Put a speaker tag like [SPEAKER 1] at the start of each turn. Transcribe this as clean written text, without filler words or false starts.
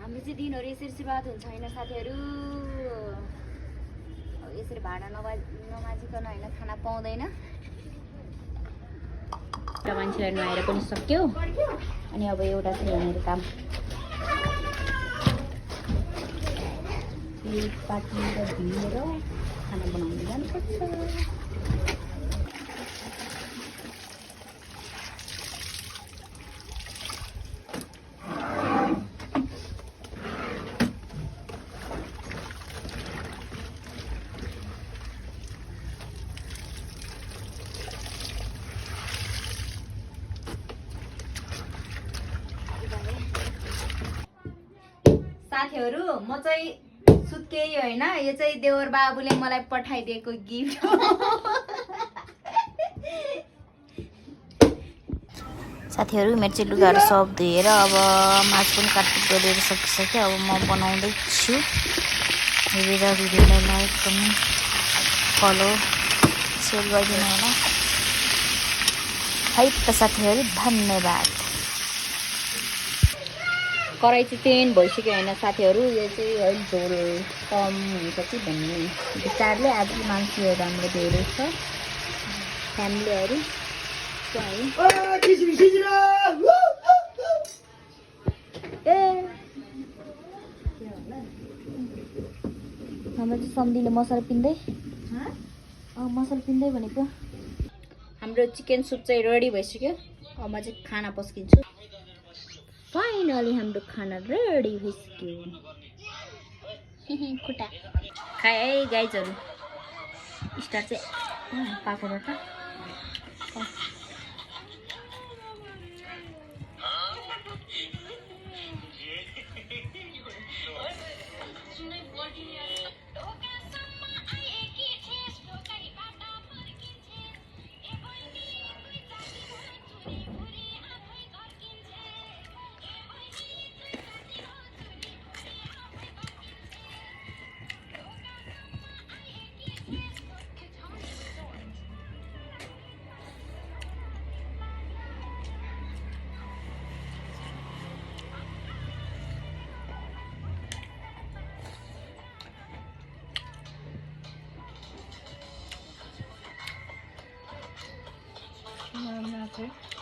[SPEAKER 1] हाम्रो चाहिँ दिनहरू यसरी सुरुवात हुन्छ होइन साथीहरू। अब यसरी भाडा नमाजिकन होइन खाना पाउँदैन। र मान्छेलाई नुहाएर पनि सक्यो। अनि अब एउटा चाहिँ यहाँनिर काम पार्टीबाट भिडेर खाना बनाउनु जानुपर्छ। साथीहरू म चाहिँ सुत्के होइन, यो चाहिँ देवर बाबुले मलाई पठाइदिएको गिफ्ट हो। साथीहरू मेरो चाहिँ लुगाहरू सब धोएर अब मास पनि काटकुट गरेर सकिसक्यो। अब म बनाउँदैछु। हेरेर भिडियोलाई लाइक पनि फलो सेयर गरिदिनु होला है त साथीहरू, धन्यवाद। कराई चाहिँ चेन्ज भइसक्यो होइन साथीहरू। यो चाहिँ है झोल कम हुन्छ कि भन्ने विचारले आज मान्छेहरू हाम्रो धेरै छ, फ्यामिलीहरू हाम्रो चाहिँ सम्धिले मसाला पिन्दै मसाला पिन्दै भनेको। हाम्रो चिकन सुप चाहिँ रेडी भइसक्यो। अब म चाहिँ खाना पस्किन्छु। फाइनली हाम्रो खाना रेडी भइसक्यो। खुट्टा खाए है गाइजहरू। स्टार चाहिँ पाएको र त Okay.